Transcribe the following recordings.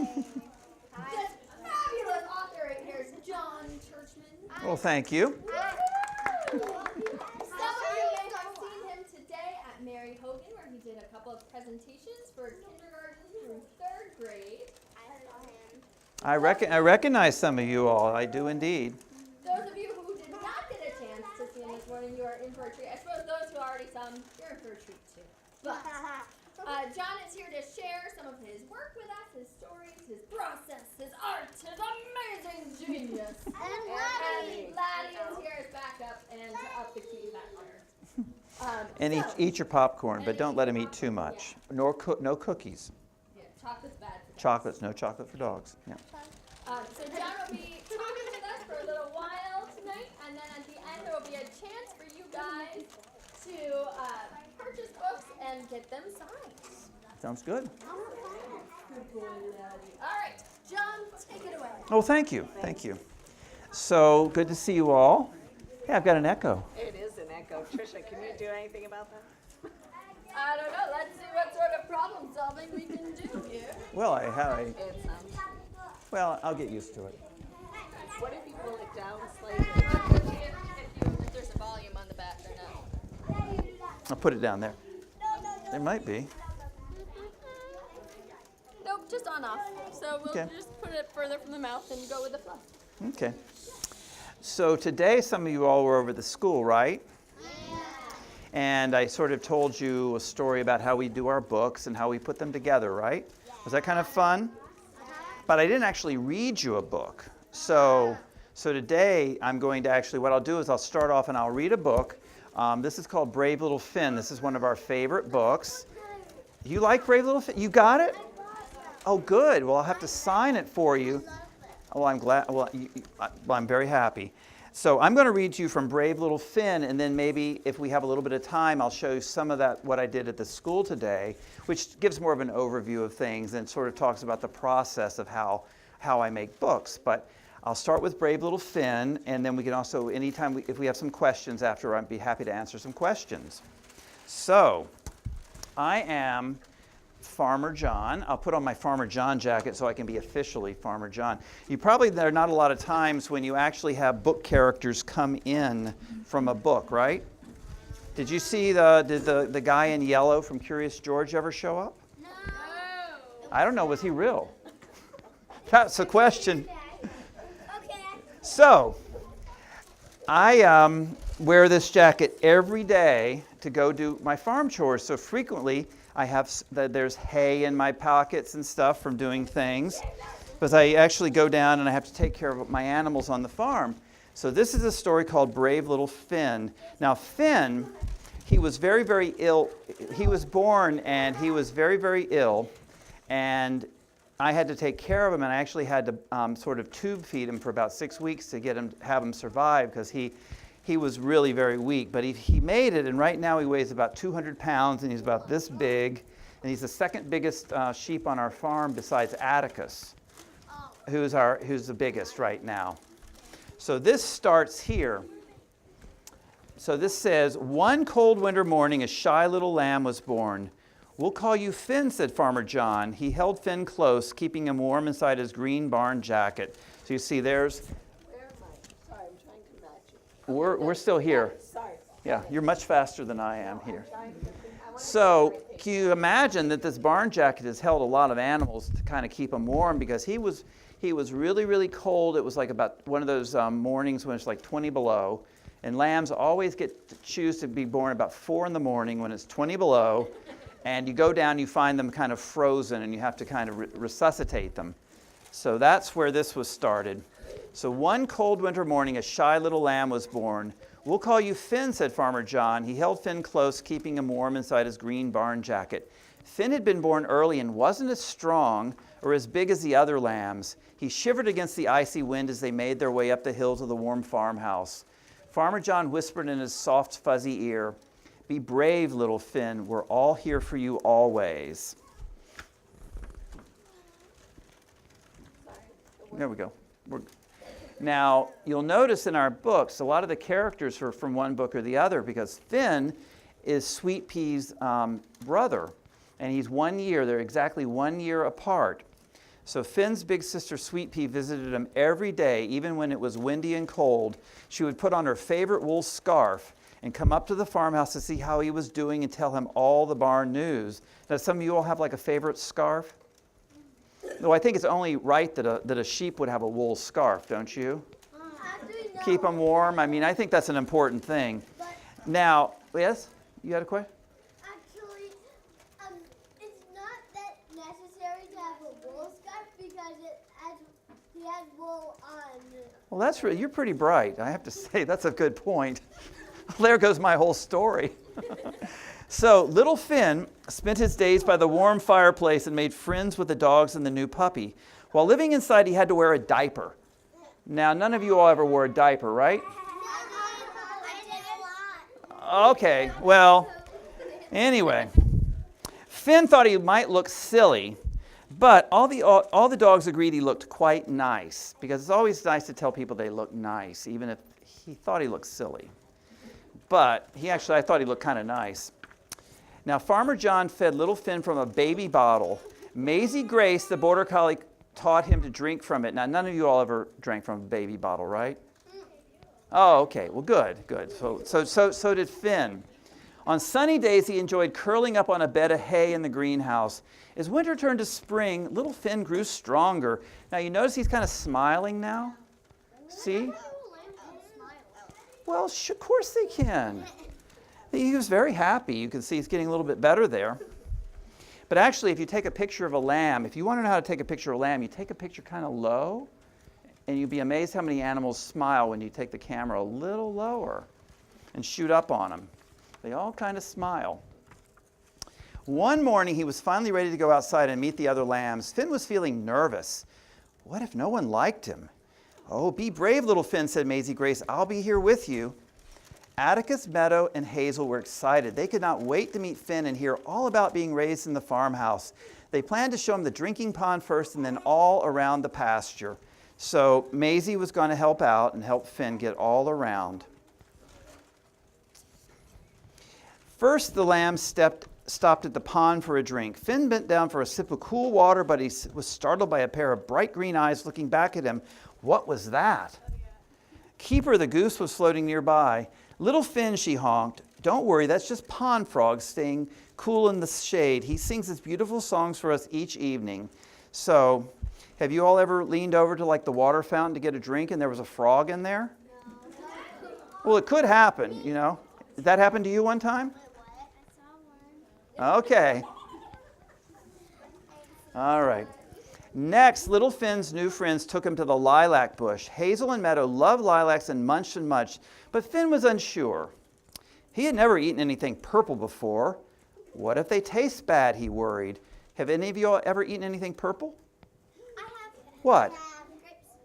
This fabulous author right here is John Churchman. Well, thank you. Some of you may have seen him today at Mary Hogan, where he did a couple of presentations for kindergarten through 3rd grade. I recognize some of you all. I do indeed. Those of you who did not get a chance to see him this morning, you are in for a treat. I suppose those who already saw him, you're in for a treat too. But John is here to share some of his work with us, his stories, his process, his art, his amazing genius. And Laddie is here as backup and to up the key back there. And eat your popcorn, but don't let him eat too much. No cookies. Yeah, chocolate's bad for dogs. Chocolates, no chocolate for dogs. Yeah. So John will be talking with us for a little while tonight, and then at the end there will be a chance for you guys to purchase books and get them signed. Sounds good. Good boy, Laddie. All right, John, take it away. Oh, thank you. Thank you. So good to see you all. Hey, I've got an echo. It is an echo. Trisha, can you do anything about that? I don't know. Let's see what sort of problem solving we can do here. Well, It sounds. well, I'll get used to it. What if you pull it down slightly? If there's a volume on the back or not. I'll put it down there. There might be. Nope, just on off. So we'll Okay. just put it further from the mouth and go with the flow. Okay. So today, some of you all were over at the school, right? And I sort of told you a story about how we do our books and how we put them together, right? Was that kind of fun? But I didn't actually read you a book. So today, I'm going to actually, what I'll do is I'll start off and I'll read a book. This is called Brave Little Finn. This is one of our favorite books. You like Brave Little Finn? You got it? Oh, good. Well, I'll have to sign it for you. Oh, I'm glad. Well, I'm very happy. So I'm going to read to you from Brave Little Finn, and then maybe if we have a little bit of time, I'll show you some of that, what I did at the school today, which gives more of an overview of things and sort of talks about the process of how I make books. But I'll start with Brave Little Finn, and then we can also, anytime if we have some questions after, I'd be happy to answer some questions. So I am Farmer John. I'll put on my Farmer John jacket so I can be officially Farmer John. There are not a lot of times when you actually have book characters come in from a book, right? Did you see did the guy in yellow from Curious George ever show up? No. I don't know, was he real? That's the question. Okay. So, I wear this jacket every day to go do my farm chores, so frequently there's hay in my pockets and stuff from doing things, because I actually go down and I have to take care of my animals on the farm. So this is a story called Brave Little Finn. Now Finn, he was very, very ill. He was born and he was very, very ill, and I had to take care of him, and I actually had to sort of tube feed him for about 6 weeks to have him survive, because he was really very weak, but he made it, and right now he weighs about 200 pounds, and he's about this big, and he's the second biggest sheep on our farm besides Atticus, who's the biggest right now. So this starts here. So this says, one cold winter morning, a shy little lamb was born. We'll call you Finn, said Farmer John. He held Finn close, keeping him warm inside his green barn jacket. So you see there's... We're still here. Sorry. Yeah, you're much faster than I am here. So can you imagine that this barn jacket has held a lot of animals to kind of keep them warm, because he was really, really cold. It was like about one of those mornings when it's like 20 below. And lambs always get to choose to be born about 4 in the morning when it's 20 below. And you go down, you find them kind of frozen, and you have to kind of resuscitate them. So that's where this was started. So one cold winter morning, a shy little lamb was born. We'll call you Finn, said Farmer John. He held Finn close, keeping him warm inside his green barn jacket. Finn had been born early and wasn't as strong or as big as the other lambs. He shivered against the icy wind as they made their way up the hill to the warm farmhouse. Farmer John whispered in his soft, fuzzy ear, "Be brave, little Finn. We're all here for you always." There we go. Now, you'll notice in our books, a lot of the characters are from one book or the other, because Finn is Sweetpea's brother, and he's 1 year. They're exactly 1 year apart. So Finn's big sister Sweetpea visited him every day, even when it was windy and cold. She would put on her favorite wool scarf and come up to the farmhouse to see how he was doing and tell him all the barn news. Now, some of you all have like a favorite scarf? Though I think it's only right that a sheep would have a wool scarf, don't you? Keep them warm. I mean, I think that's an important thing. Now, yes? You had a question? Actually, it's not that necessary to have a wool scarf because he has wool on. Well, you're pretty bright. I have to say, that's a good point. There goes my whole story. So, little Finn spent his days by the warm fireplace and made friends with the dogs and the new puppy. While living inside, he had to wear a diaper. Now, none of you all ever wore a diaper, right? Okay, well, anyway. Finn thought he might look silly, but all the dogs agreed he looked quite nice, because it's always nice to tell people they look nice, even if he thought he looked silly. But I thought he looked kind of nice. Now, Farmer John fed little Finn from a baby bottle. Maisie Grace, the border collie, taught him to drink from it. Now, none of you all ever drank from a baby bottle, right? Oh, okay. Well, good. So did Finn. On sunny days, he enjoyed curling up on a bed of hay in the greenhouse. As winter turned to spring, little Finn grew stronger. Now, you notice he's kind of smiling now? See? Well, of course they can. He was very happy. You can see he's getting a little bit better there. But actually, if you take a picture of a lamb, if you want to know how to take a picture of a lamb, you take a picture kind of low, and you'd be amazed how many animals smile when you take the camera a little lower and shoot up on them. They all kind of smile. One morning, he was finally ready to go outside and meet the other lambs. Finn was feeling nervous. What if no one liked him? Oh, be brave, little Finn, said Maisie Grace. I'll be here with you. Atticus, Meadow, and Hazel were excited. They could not wait to meet Finn and hear all about being raised in the farmhouse. They planned to show him the drinking pond first and then all around the pasture. So Maisie was going to help out and help Finn get all around. First, the lamb stopped at the pond for a drink. Finn bent down for a sip of cool water, but he was startled by a pair of bright green eyes looking back at him. What was that? Keeper the goose was floating nearby. Little Finn, she honked. Don't worry, that's just Pond Frog staying cool in the shade. He sings his beautiful songs for us each evening. So, have you all ever leaned over to like the water fountain to get a drink and there was a frog in there? No. Well, it could happen, you know. Did that happen to you one time? Okay. All right. Next, little Finn's new friends took him to the lilac bush. Hazel and Meadow loved lilacs and munched and munched, but Finn was unsure. He had never eaten anything purple before. What if they taste bad, he worried. Have any of you all ever eaten anything purple? I have. What?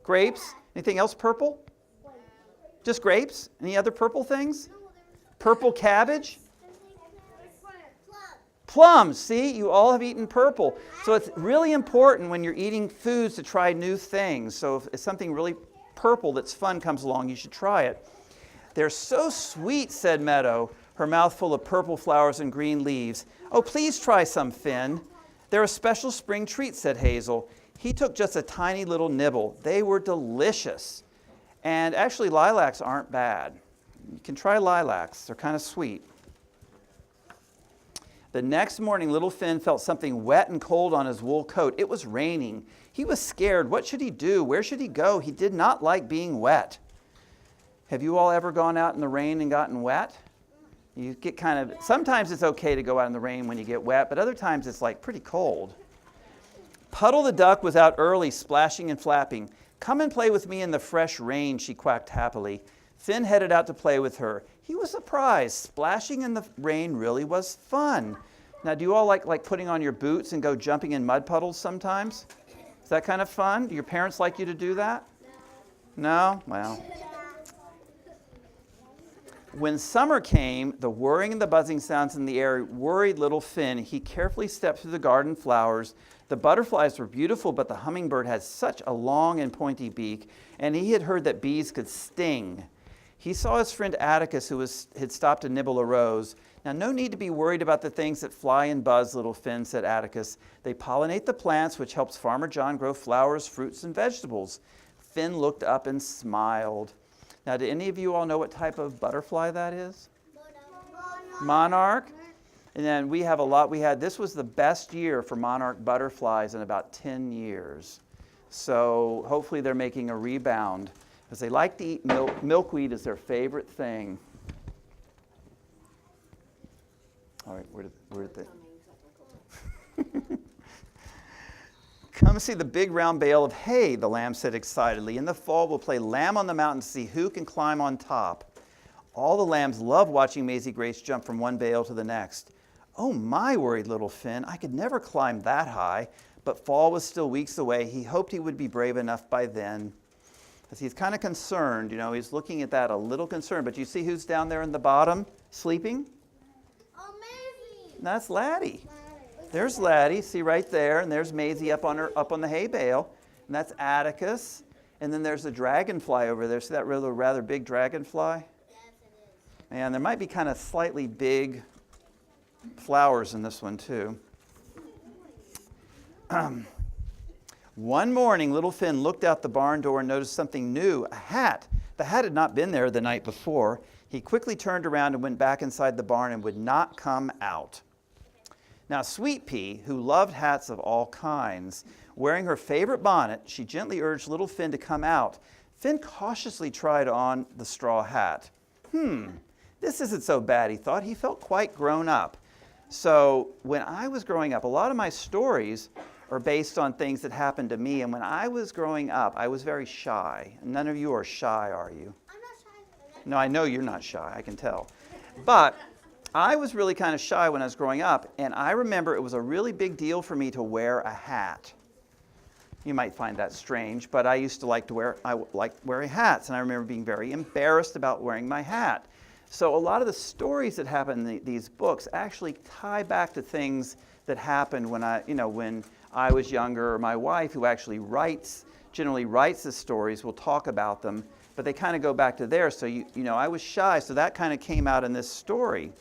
Grapes? Anything else purple? Just grapes? Any other purple things? Purple cabbage? Plums, see, you all have eaten purple. So it's really important when you're eating foods to try new things. So if something really purple that's fun comes along, you should try it. They're so sweet, said Meadow, her mouth full of purple flowers and green leaves. Oh, please try some, Finn. They're a special spring treat, said Hazel. He took just a tiny little nibble. They were delicious. And actually, lilacs aren't bad. You can try lilacs. They're kind of sweet. The next morning, little Finn felt something wet and cold on his wool coat. It was raining. He was scared. What should he do? Where should he go? He did not like being wet. Have you all ever gone out in the rain and gotten wet? You get sometimes it's okay to go out in the rain when you get wet, but other times it's like pretty cold. Puddle the duck was out early, splashing and flapping. Come and play with me in the fresh rain, she quacked happily. Finn headed out to play with her. He was surprised. Splashing in the rain really was fun. Now, do you all like putting on your boots and go jumping in mud puddles sometimes? Is that kind of fun? Do your parents like you to do that? No? Well. When summer came, the whirring and the buzzing sounds in the air worried little Finn. He carefully stepped through the garden flowers. The butterflies were beautiful, but the hummingbird had such a long and pointy beak, and he had heard that bees could sting. He saw his friend Atticus, who had stopped to nibble a rose. Now, no need to be worried about the things that fly and buzz, little Finn, said Atticus. They pollinate the plants, which helps Farmer John grow flowers, fruits, and vegetables. Finn looked up and smiled. Now, do any of you all know what type of butterfly that is? Monarch. And then we have a lot. This was the best year for monarch butterflies in about 10 years. So hopefully they're making a rebound, because they like to eat milk. Milkweed is their favorite thing. All right, where did they? Come see the big round bale of hay, the lamb said excitedly. In the fall, we'll play lamb on the mountain to see who can climb on top. All the lambs love watching Maisie Grace jump from one bale to the next. Oh my, worried little Finn, I could never climb that high. But fall was still weeks away. He hoped he would be brave enough by then. As he's kind of concerned, he's looking at that a little concerned. But you see who's down there in the bottom sleeping? Oh, Maisie. That's Laddie. There's Laddie, see right there, and there's Maisie up on the hay bale, and that's Atticus, and then there's the dragonfly over there. See that rather big dragonfly? Yes, it is. And there might be kind of slightly big flowers in this one too. One morning, little Finn looked out the barn door and noticed something new, a hat. The hat had not been there the night before. He quickly turned around and went back inside the barn and would not come out. Now, Sweetpea, who loved hats of all kinds, wearing her favorite bonnet, she gently urged little Finn to come out. Finn cautiously tried on the straw hat. This isn't so bad, he thought. He felt quite grown up. So when I was growing up, a lot of my stories are based on things that happened to me. And when I was growing up, I was very shy. None of you are shy, are you? I'm not shy. No, I know you're not shy. I can tell. But I was really kind of shy when I was growing up, and I remember it was a really big deal for me to wear a hat. You might find that strange, but I used to like wearing hats, and I remember being very embarrassed about wearing my hat. So a lot of the stories that happen in these books actually tie back to things that happened when I was younger, or my wife, who actually generally writes the stories, will talk about them, but they kind of go back to there. So I was shy, so that kind of came out in this story.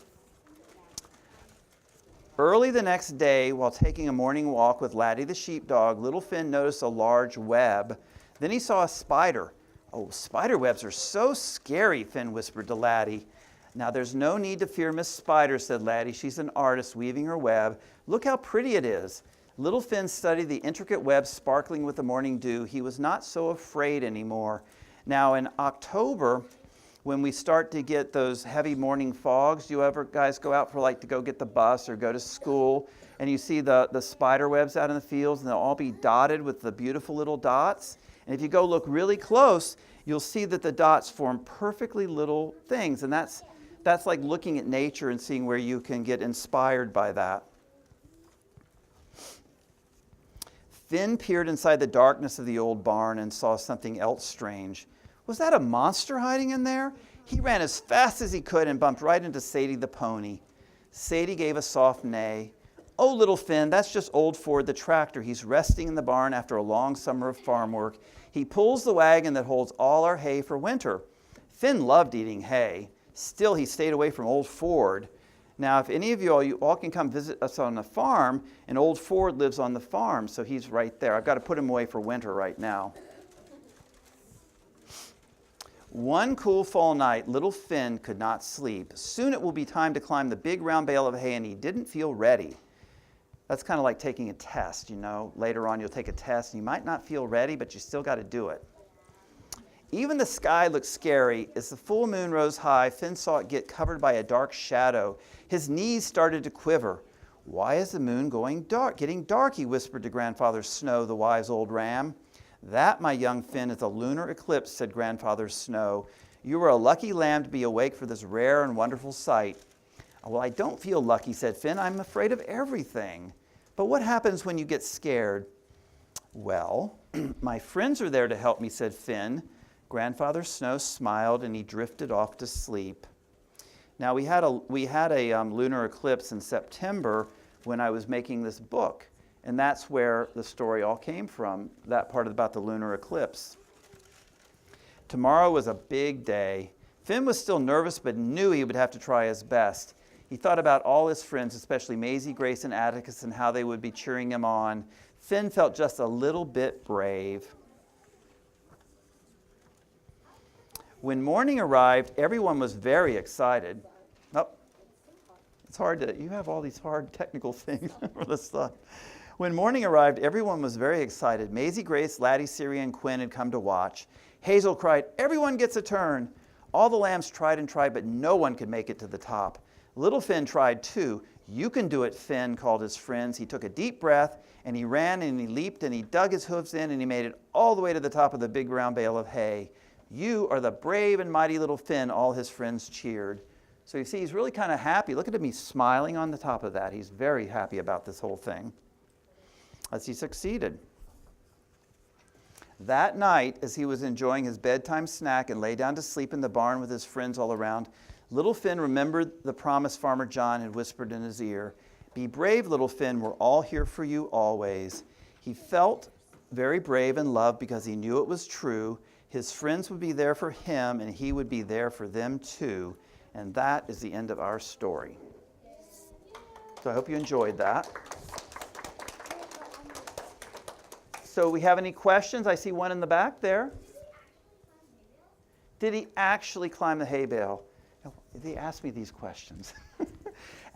Early the next day, while taking a morning walk with Laddie the sheepdog, little Finn noticed a large web. Then he saw a spider. Oh, spider webs are so scary, Finn whispered to Laddie. Now, there's no need to fear Miss Spider, said Laddie. She's an artist weaving her web. Look how pretty it is. Little Finn studied the intricate web sparkling with the morning dew. He was not so afraid anymore. Now, in October, when we start to get those heavy morning fogs, do you ever guys go out to go get the bus or go to school, and you see the spider webs out in the fields, and they'll all be dotted with the beautiful little dots? And if you go look really close, you'll see that the dots form perfectly little things, and that's like looking at nature and seeing where you can get inspired by that. Finn peered inside the darkness of the old barn and saw something else strange. Was that a monster hiding in there? He ran as fast as he could and bumped right into Sadie the pony. Sadie gave a soft neigh. Oh, little Finn, that's just old Ford the tractor. He's resting in the barn after a long summer of farm work. He pulls the wagon that holds all our hay for winter. Finn loved eating hay. Still, he stayed away from old Ford. Now, if any of you all can come visit us on the farm, and old Ford lives on the farm, so he's right there. I've got to put him away for winter right now. One cool fall night, little Finn could not sleep. Soon it will be time to climb the big round bale of hay, and he didn't feel ready. That's kind of like taking a test, Later on you'll take a test, and you might not feel ready, but you still got to do it. Even the sky looked scary. As the full moon rose high, Finn saw it get covered by a dark shadow. His knees started to quiver. Why is the moon getting dark, he whispered to Grandfather Snow, the wise old ram. That, my young Finn, is a lunar eclipse, said Grandfather Snow. You are a lucky lamb to be awake for this rare and wonderful sight. Well, I don't feel lucky, said Finn. I'm afraid of everything. But what happens when you get scared? Well, my friends are there to help me, said Finn. Grandfather Snow smiled and he drifted off to sleep. Now, we had a lunar eclipse in September when I was making this book. And that's where the story all came from, that part about the lunar eclipse. Tomorrow was a big day. Finn was still nervous, but knew he would have to try his best. He thought about all his friends, especially Maisie, Grace, and Atticus, and how they would be cheering him on. Finn felt just a little bit brave. When morning arrived, everyone was very excited. Oh, it's hard to, you have all these hard technical things for this stuff. When morning arrived, everyone was very excited. Maisie, Grace, Laddie, Siri, and Quinn had come to watch. Hazel cried, "Everyone gets a turn." All the lambs tried and tried, but no one could make it to the top. Little Finn tried too. "You can do it, Finn," called his friends. He took a deep breath, and he ran, and he leaped, and he dug his hooves in, and he made it all the way to the top of the big round bale of hay. "You are the brave and mighty little Finn," all his friends cheered. So you see, he's really kind of happy. Look at him, he's smiling on the top of that. He's very happy about this whole thing, as he succeeded. That night, as he was enjoying his bedtime snack and lay down to sleep in the barn with his friends all around, little Finn remembered the promise Farmer John had whispered in his ear. "Be brave, little Finn, we're all here for you always." He felt very brave and loved because he knew it was true. His friends would be there for him, and he would be there for them too. And that is the end of our story. So I hope you enjoyed that. So we have any questions? I see one in the back there. Did he actually climb the hay bale? They asked me these questions.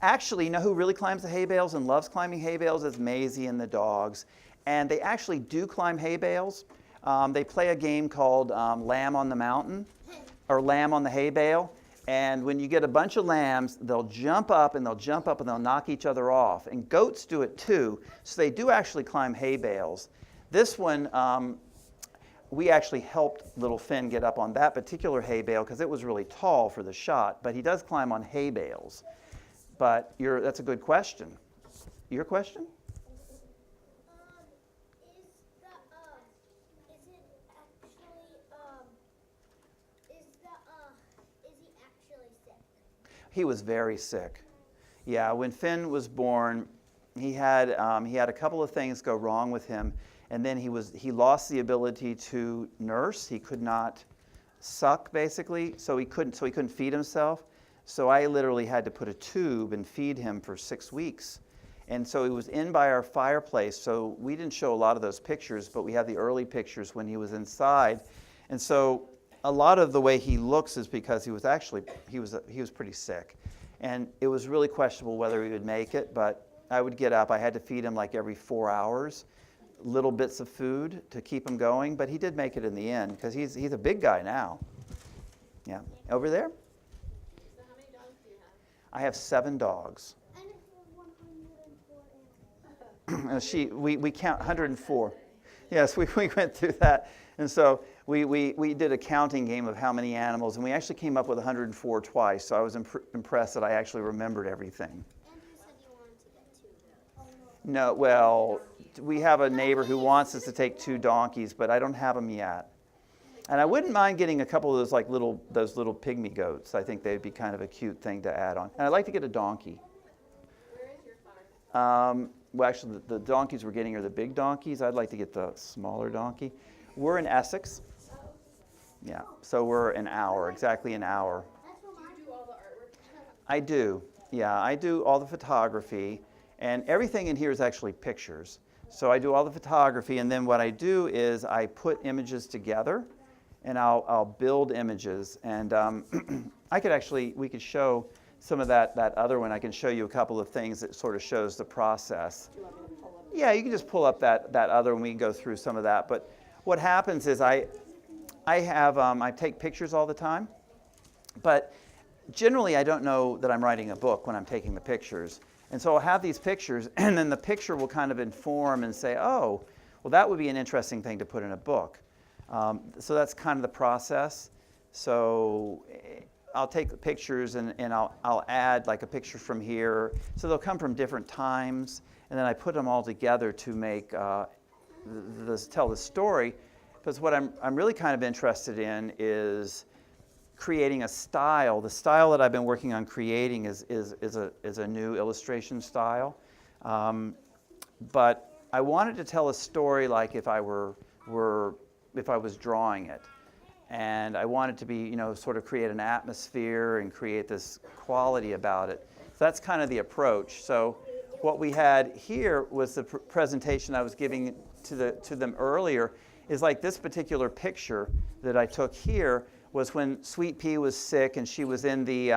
Actually, you know who really climbs the hay bales and loves climbing hay bales? Is Maisie and the dogs. And they actually do climb hay bales. They play a game called Lamb on the Mountain, or Lamb on the Hay Bale. And when you get a bunch of lambs, they'll jump up and they'll jump up and they'll knock each other off. And goats do it too. So they do actually climb hay bales. This one, we actually helped little Finn get up on that particular hay bale because it was really tall for the shot. But he does climb on hay bales. But that's a good question. Your question? He was very sick. Yeah, when Finn was born, he had a couple of things go wrong with him, and then he lost the ability to nurse. He could not suck, basically, so he couldn't feed himself. So I literally had to put a tube and feed him for 6 weeks. And so he was in by our fireplace. So we didn't show a lot of those pictures, but we have the early pictures when he was inside. And so a lot of the way he looks is because he was pretty sick. And it was really questionable whether he would make it, but I would get up. I had to feed him like every 4 hours, little bits of food to keep him going, but he did make it in the end because he's a big guy now. Yeah. Over there? So how many dogs do you have? I have 7 dogs. And it's 104 animals. We count 104. Yes, we went through that. And so we did a counting game of how many animals, and we actually came up with 104 twice. So I was impressed that I actually remembered everything. And you said you wanted to get 2. No, well, we have a neighbor who wants us to take 2 donkeys, but I don't have them yet. And I wouldn't mind getting a couple of those little pygmy goats. I think they'd be kind of a cute thing to add on. And I'd like to get a donkey. Where is your farm? Well, actually, the donkeys we're getting are the big donkeys. I'd like to get the smaller donkey. We're in Essex. Yeah, so we're exactly an hour. That's what Do you do all the artwork? I do. Yeah, I do all the photography, and everything in here is actually pictures. So I do all the photography, and then what I do is I put images together, and I'll build images. And we could show some of that other one. I can show you a couple of things that sort of shows the process. Do you want me to pull up? Yeah, you can just pull up that other one. We can go through some of that. But what happens is I take pictures all the time, but generally I don't know that I'm writing a book when I'm taking the pictures. And so I'll have these pictures, and then the picture will kind of inform and say, oh, well, that would be an interesting thing to put in a book. So that's kind of the process. So I'll take the pictures and I'll add like a picture from here. So they'll come from different times, and then I put them all together to make tell the story. Because what I'm really kind of interested in is creating a style. The style that I've been working on creating is a new illustration style. But I wanted to tell a story like if I was drawing it. And I wanted to be, sort of create an atmosphere and create this quality about it. So that's kind of the approach. So what we had here was the presentation I was giving to them earlier, is like this particular picture that I took here was when Sweet Pea was sick and she was in the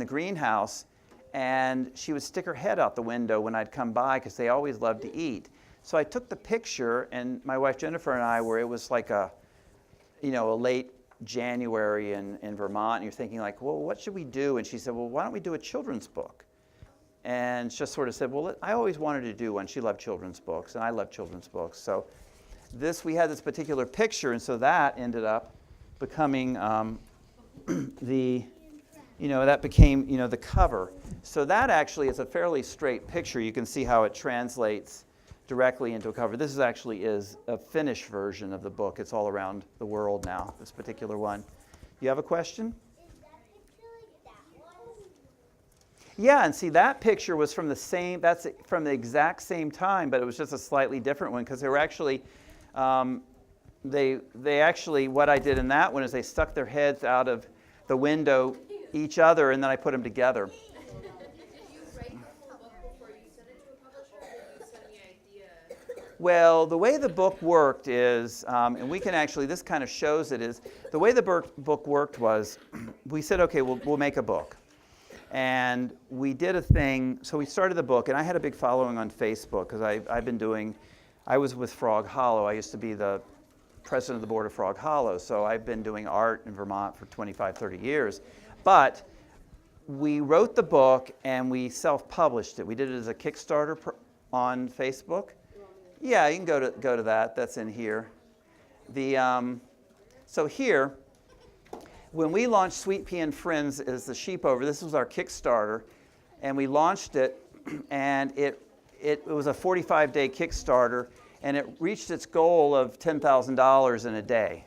greenhouse, and she would stick her head out the window when I'd come by because they always loved to eat. So I took the picture, and my wife Jennifer and I it was like a late January in Vermont, and you're thinking like, well, what should we do? And she said, well, why don't we do a children's book? And just sort of said, well, I always wanted to do one. She loved children's books, and I love children's books. So we had this particular picture, and so that ended up becoming that became, the cover. So that actually is a fairly straight picture. You can see how it translates directly into a cover. This is a finished version of the book. It's all around the world now, this particular one. You have a question? Is that picture like that one? Yeah, and see, that picture was from that's from the exact same time, but it was just a slightly different one because they were actually, they actually, what I did in that one is they stuck their heads out of the window each other, and then I put them together. Did you write the whole book before you sent it to a publisher, or did you send the idea? Well, the way the book worked is, and we can actually, this kind of shows it, is the way the book worked was, we said, okay, we'll make a book. And we did a thing, so we started the book, and I had a big following on Facebook, because I was with Frog Hollow. I used to be the president of the board of Frog Hollow, so I've been doing art in Vermont for 25, 30 years. But we wrote the book and we self-published it. We did it as a Kickstarter on Facebook. Yeah, you can go to that. That's in here. So here, when we launched Sweetpea and Friends as the sheep over, this was our Kickstarter, and we launched it, and it was a 45-day Kickstarter, and it reached its goal of $10,000 in a day.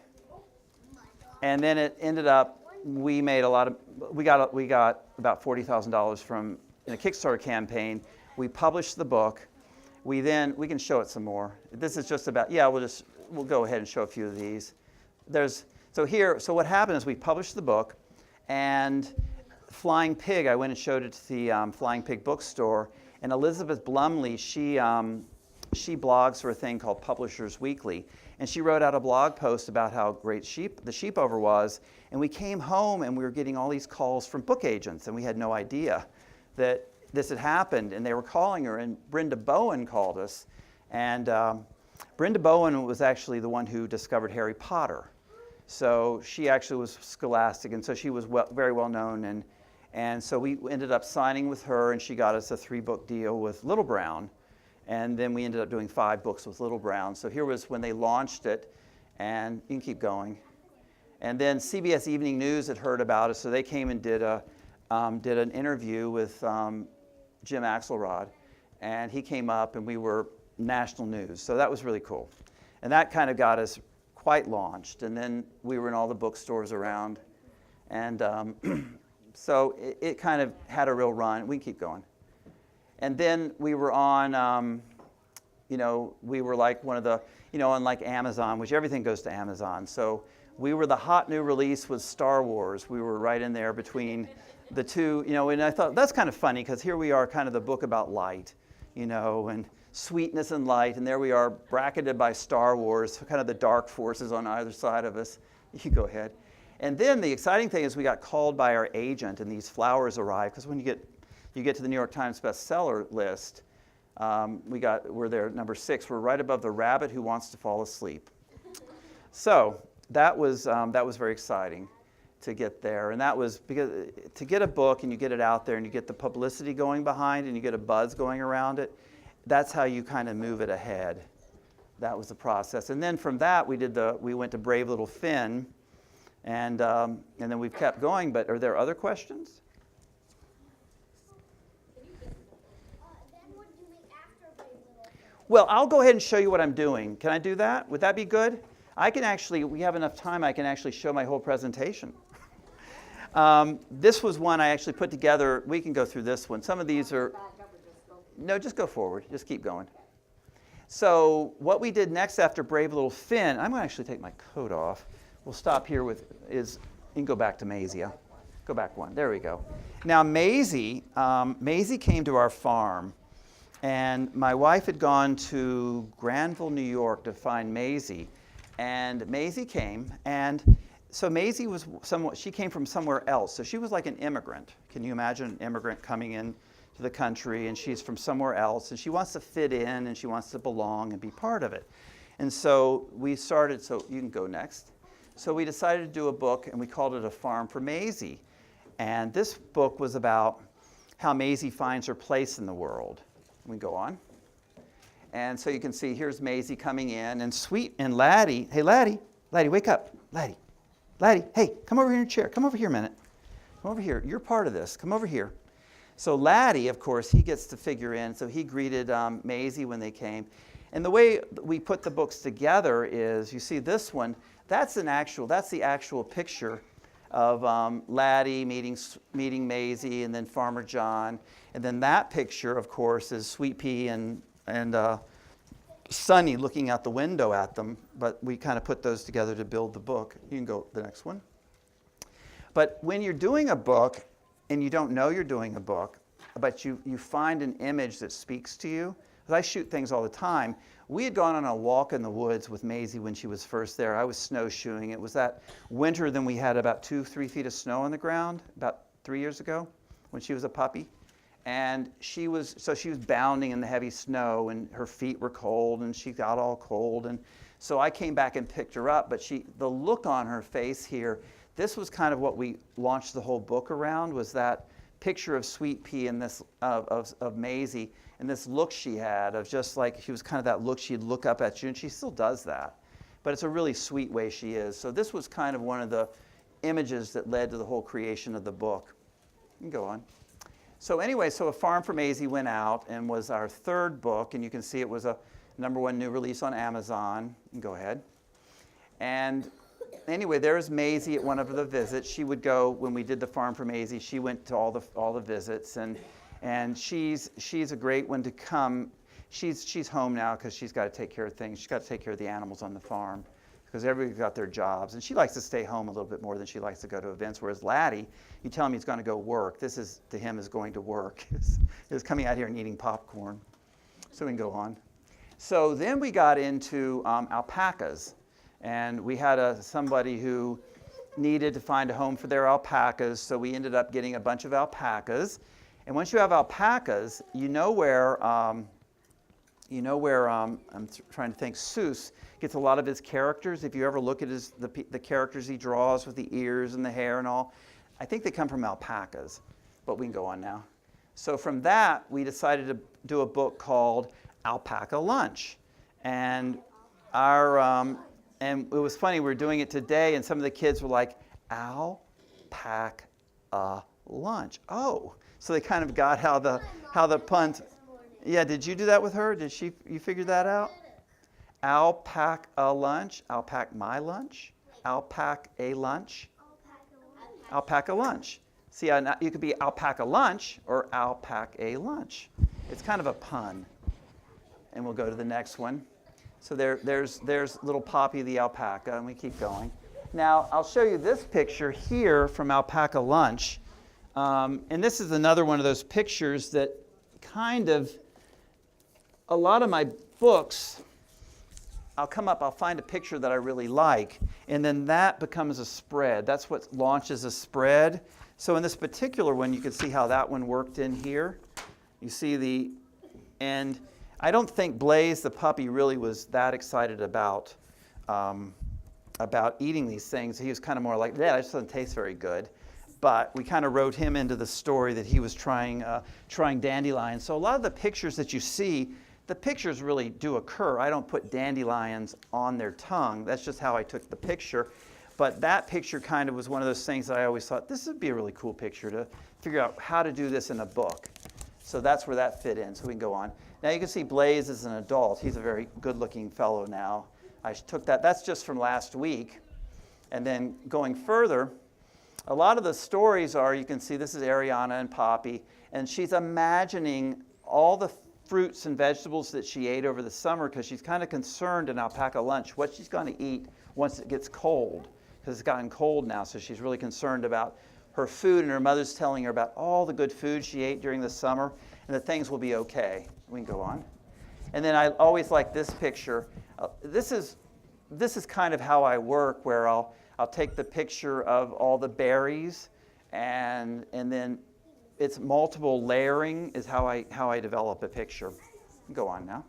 And then it ended up, we got about $40,000 in a Kickstarter campaign. We published the book. We can show it some more. This is just about, we'll go ahead and show a few of these. So what happened is we published the book, and Flying Pig, I went and showed it to the Flying Pig bookstore, and Elizabeth Blumley, she blogs for a thing called Publishers Weekly, and she wrote out a blog post about how great the sheepover was, and we came home and we were getting all these calls from book agents, and we had no idea that this had happened, and they were calling her, and Brenda Bowen called us, and Brenda Bowen was actually the one who discovered Harry Potter. So she actually was scholastic, and so she was very well known, and so we ended up signing with her, and she got us a 3-book deal with Little Brown. And then we ended up doing 5 books with Little Brown. So here was when they launched it, and you can keep going. And then CBS Evening News had heard about us, so they came and did an interview with Jim Axelrod, and he came up, and we were national news. So that was really cool, and that kind of got us quite launched. And then we were in all the bookstores around, and so it kind of had a real run. We can keep going. And then we were on, we were like one of the, on like Amazon, which everything goes to Amazon. So we were the hot new release with Star Wars. We were right in there between the two, and I thought that's kind of funny because here we are, kind of the book about light, and sweetness and light. And there we are bracketed by Star Wars, kind of the dark forces on either side of us. You go ahead. And then the exciting thing is we got called by our agent, and these flowers arrived, because when you get to the New York Times bestseller list, we're there at number 6. We're right above The Rabbit Who Wants to Fall Asleep. So that was very exciting to get there. And that was because to get a book and you get it out there and you get the publicity going behind and you get a buzz going around it, that's how you kind of move it ahead. That was the process. And then from that, we went to Brave Little Finn, and then we've kept going. But are there other questions? Well, I'll go ahead and show you what I'm doing. Can I do that? Would that be good? We have enough time, I can actually show my whole presentation. This was one I actually put together. We can go through this one. Some of these are... No, just go forward. Just keep going. So what we did next after Brave Little Finn, I'm going to actually take my coat off. we'll stop here with is, you can go back to Maisie. Go back one. There we go. Now Maisie came to our farm, and my wife had gone to Granville, New York to find Maisie, and Maisie came, and so Maisie was she came from somewhere else, so she was like an immigrant. Can you imagine an immigrant coming in to the country, and she's from somewhere else, and she wants to fit in, and she wants to belong and be part of it. And so we started, so you can go next. So we decided to do a book, and we called it A Farm for Maisie. And this book was about how Maisie finds her place in the world. We go on. And so you can see here's Maisie coming in, and Sweet and Laddie, hey Laddie, wake up, Laddie, hey, come over here in your chair, come over here a minute. Come over here, you're part of this, come over here. So Laddie, of course, he gets to figure in, so he greeted Maisie when they came. And the way we put the books together is, you see this one, that's the actual picture of Laddie meeting Maisie, and then Farmer John. And then that picture, of course, is Sweetpea and Sonny looking out the window at them. But we kind of put those together to build the book. You can go to the next one. But when you're doing a book, and you don't know you're doing a book, but you find an image that speaks to you, because I shoot things all the time. We had gone on a walk in the woods with Maisie when she was first there. I was snowshoeing. It was that winter then we had about 2-3 feet of snow on the ground, about 3 years ago when she was a puppy. And she was bounding in the heavy snow, and her feet were cold, and she got all cold. And so I came back and picked her up, but the look on her face here, this was kind of what we launched the whole book around, was that picture of Sweetpea and this of Maisie, and this look she had of just like, she was kind of that look, she'd look up at you, and she still does that. But it's a really sweet way she is. So this was kind of one of the images that led to the whole creation of the book. You can go on. So anyway, so A Farm for Maisie went out and was our third book, and you can see it was a #1 new release on Amazon. You can go ahead. And anyway, there's Maisie at one of the visits. She would go, when we did The Farm for Maisie, she went to all the visits, and she's a great one to come. She's home now because she's got to take care of things. She's got to take care of the animals on the farm because everybody's got their jobs, and she likes to stay home a little bit more than she likes to go to events. Whereas Laddie, you tell him he's going to go work. This is to him is going to work. Is coming out here and eating popcorn. So we can go on. So then we got into alpacas. And we had somebody who needed to find a home for their alpacas, so we ended up getting a bunch of alpacas. And once you have alpacas, you know where I'm trying to think, Seuss gets a lot of his characters. If you ever look at the characters he draws with the ears and the hair and all, I think they come from alpacas. But we can go on now. So from that, we decided to do a book called Alpaca Lunch. And and it was funny, we were doing it today, and some of the kids were like, Alpaca Lunch. Oh, so they kind of got how the pun. Yeah, did you do that with her? You figure that out? Alpaca Lunch, Alpaca my lunch, Alpaca a lunch, Alpaca Lunch. See, you could be Alpaca Lunch or Alpaca a lunch. It's kind of a pun. And we'll go to the next one. So there's little Poppy the alpaca, and we keep going. Now, I'll show you this picture here from Alpaca Lunch. And this is another one of those pictures that kind of, a lot of my books, I'll find a picture that I really like, and then that becomes a spread. That's what launches a spread. So in this particular one, you can see how that one worked in here. You see and I don't think Blaze, the puppy, really was that excited about eating these things. He was kind of more like, yeah, it just doesn't taste very good. But we kind of wrote him into the story that he was trying dandelions. So a lot of the pictures that you see, the pictures really do occur. I don't put dandelions on their tongue. That's just how I took the picture. But that picture kind of was one of those things that I always thought, this would be a really cool picture to figure out how to do this in a book. So that's where that fit in. So we can go on. Now you can see Blaze is an adult. He's a very good-looking fellow now. I took that. That's just from last week. And then going further, a lot of the stories are, you can see this is Ariana and Poppy, and she's imagining all the fruits and vegetables that she ate over the summer because she's kind of concerned in Alpaca Lunch what she's going to eat once it gets cold. because it's gotten cold now, so she's really concerned about her food, and her mother's telling her about all the good food she ate during the summer and that things will be okay. We can go on. And then I always like this picture. This is kind of how I work, where I'll take the picture of all the berries, and then it's multiple layering is how I develop a picture. Go on now.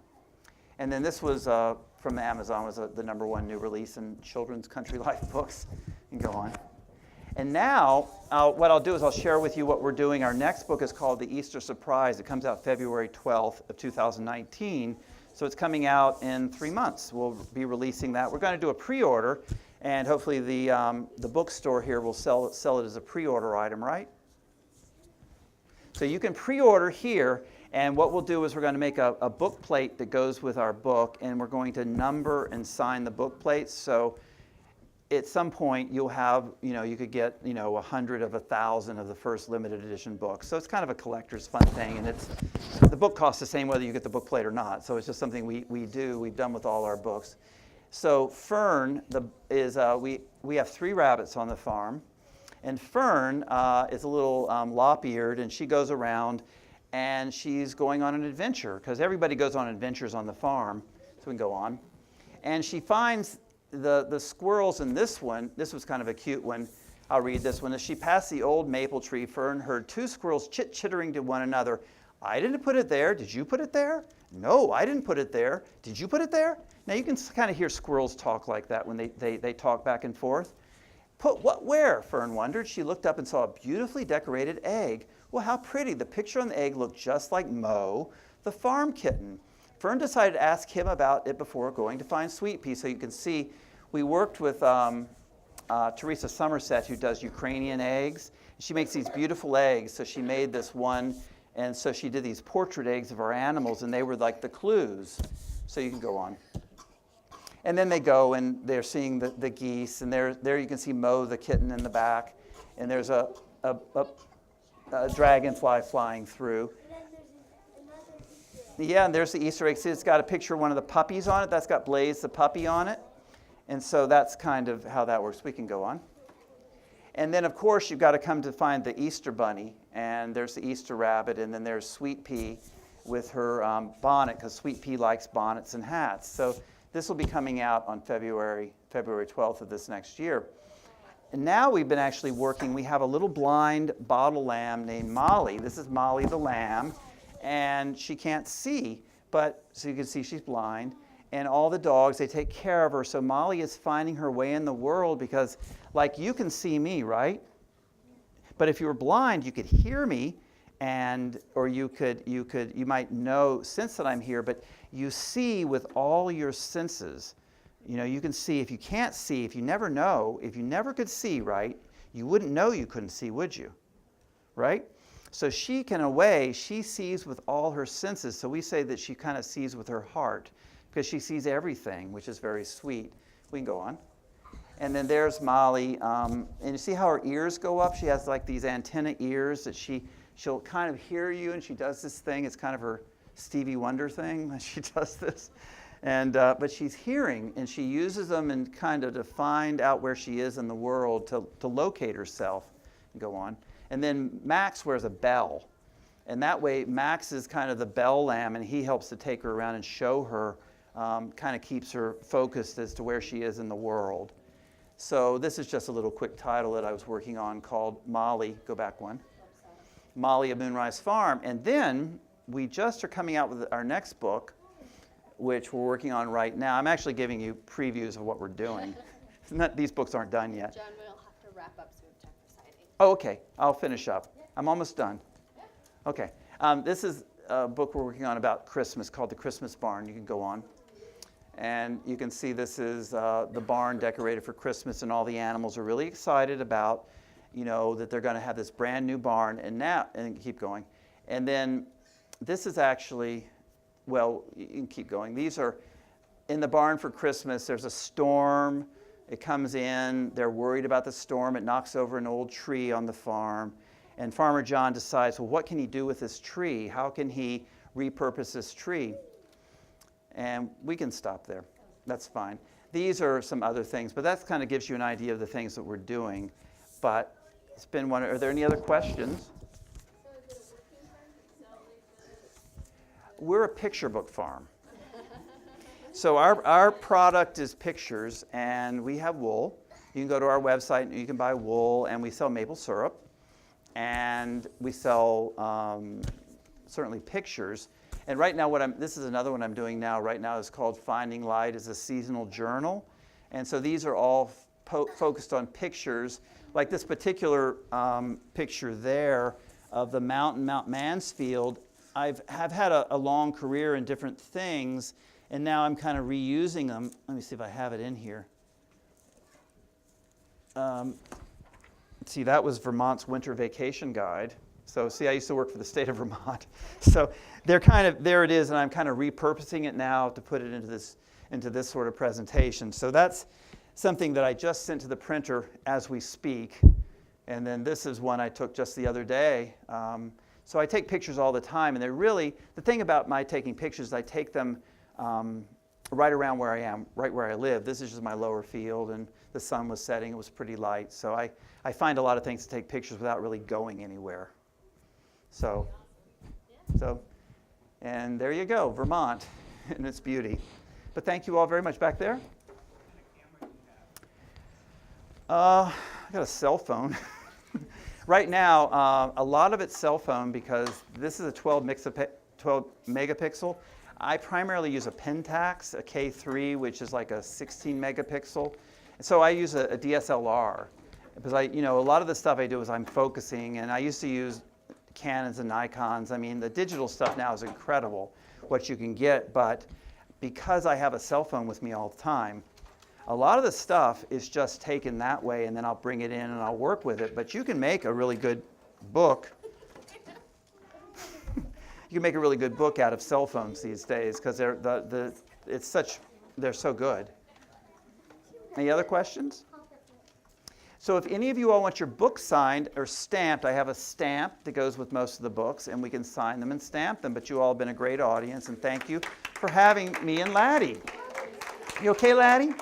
And then this was from Amazon, was the #1 new release in children's country life books. And go on. And now, what I'll do is I'll share with you what we're doing. Our next book is called The Easter Surprise. It comes out February 12th of 2019. So it's coming out in 3 months. We'll be releasing that. We're going to do a pre-order, and hopefully the bookstore here will sell it as a pre-order item, right? So you can pre-order here, and what we'll do is we're going to make a book plate that goes with our book, and we're going to number and sign the book plates. So at some point you'll have, you could get, 100 of 1,000 of the first limited edition books. So it's kind of a collector's fun thing, and the book costs the same whether you get the book plate or not. So it's just something we've done with all our books. So Fern we have 3 rabbits on the farm, and Fern is a little lop-eared, and she goes around and she's going on an adventure, because everybody goes on adventures on the farm. So we can go on. And she finds the squirrels in this one. This was kind of a cute one. I'll read this one. As she passed the old maple tree, Fern heard 2 squirrels chittering to one another. I didn't put it there. Did you put it there? No, I didn't put it there. Did you put it there? Now you can kind of hear squirrels talk like that when they talk back and forth. Put what where? Fern wondered. She looked up and saw a beautifully decorated egg. Well, how pretty. The picture on the egg looked just like Mo, the farm kitten. Fern decided to ask him about it before going to find Sweetpea. So you can see we worked with Teresa Somerset, who does Ukrainian eggs. She makes these beautiful eggs. So she made this one, and so she did these portrait eggs of our animals, and they were like the clues. So you can go on. And then they go, and they're seeing the geese, and there you can see Mo, the kitten, in the back. And there's a dragonfly flying through. Yeah, and there's the Easter egg. See, it's got a picture of one of the puppies on it. That's got Blaze, the puppy, on it. And so that's kind of how that works. We can go on. And then, of course, you've got to come to find the Easter bunny. And there's the Easter rabbit. And then there's Sweetpea with her bonnet, because Sweetpea likes bonnets and hats. So this will be coming out on February 12th of this next year. And now we've been actually working. We have a little blind bottle lamb named Molly. This is Molly the lamb. And she can't see, but so you can see she's blind. And all the dogs, they take care of her. So Molly is finding her way in the world, because like you can see me, right? But if you were blind, you could hear me, or you might sense that I'm here, but you see with all your senses. You can see. If you can't see, if you never could see, right, you wouldn't know you couldn't see, would you? Right? So she sees with all her senses. So we say that she kind of sees with her heart, because she sees everything, which is very sweet. We can go on. And then there's Molly. And you see how her ears go up? She has like these antenna ears that she'll kind of hear you, and she does this thing. It's kind of her Stevie Wonder thing. She does this. And but she's hearing, and she uses them and kind of to find out where she is in the world, to locate herself. And go on. And then Max wears a bell. And that way, Max is kind of the bell lamb, and he helps to take her around and show her, kind of keeps her focused as to where she is in the world. So this is just a little quick title that I was working on called Molly. Go back one. Molly of Moonrise Farm. And then we just are coming out with our next book, which we're working on right now. I'm actually giving you previews of what we're doing. These books aren't done yet. John will have to wrap up soon time for signing. Oh, okay. I'll finish up. I'm almost done. Okay. This is a book we're working on about Christmas called The Christmas Barn. You can go on. And you can see this is the barn decorated for Christmas, and all the animals are really excited about, that they're going to have this brand new barn. And keep going. And then this is actually, well, you can keep going. These are in the barn for Christmas. There's a storm. It comes in. They're worried about the storm. It knocks over an old tree on the farm. And Farmer John decides, well, what can he do with this tree? How can he repurpose this tree? And we can stop there. That's fine. these are some other things, but that kind of gives you an idea of the things that we're doing. But it's been one. Are there any other questions? We're a picture book farm. So our product is pictures, and we have wool. You can go to our website and you can buy wool, and we sell maple syrup, and we sell certainly pictures. And right now, this is another one I'm doing now. Right now, is called Finding Light. It's a seasonal journal, and so these are all focused on pictures, like this particular picture there of the mountain, Mount Mansfield. Have had a long career in different things, and now I'm kind of reusing them. Let me see if I have it in here. See, that was Vermont's winter vacation guide. So see, I used to work for the state of Vermont. So they're kind of, there it is, and I'm kind of repurposing it now to put it into this sort of presentation. So that's something that I just sent to the printer as we speak. And then this is one I took just the other day. So I take pictures all the time, and they're really, the thing about my taking pictures, I take them right around where I am, right where I live. This is just my lower field, and the sun was setting, it was pretty light. So I find a lot of things to take pictures without really going anywhere. So, and there you go, Vermont and its beauty. But thank you all very much. Back there? I got a cell phone. Right now, a lot of it's cell phone because this is a 12 megapixel. I primarily use a Pentax, a K3, which is like a 16 megapixel. So I use a DSLR because a lot of the stuff I do is I'm focusing, and I used to use Canons and Nikons. I mean, the digital stuff now is incredible what you can get, but because I have a cell phone with me all the time, a lot of the stuff is just taken that way, and then I'll bring it in and I'll work with it. But you can make a really good book. You can make a really good book out of cell phones these days because they're so good. Any other questions? So if any of you all want your book signed or stamped, I have a stamp that goes with most of the books, and we can sign them and stamp them. But you all have been a great audience, and thank you for having me and Laddie. You okay, Laddie?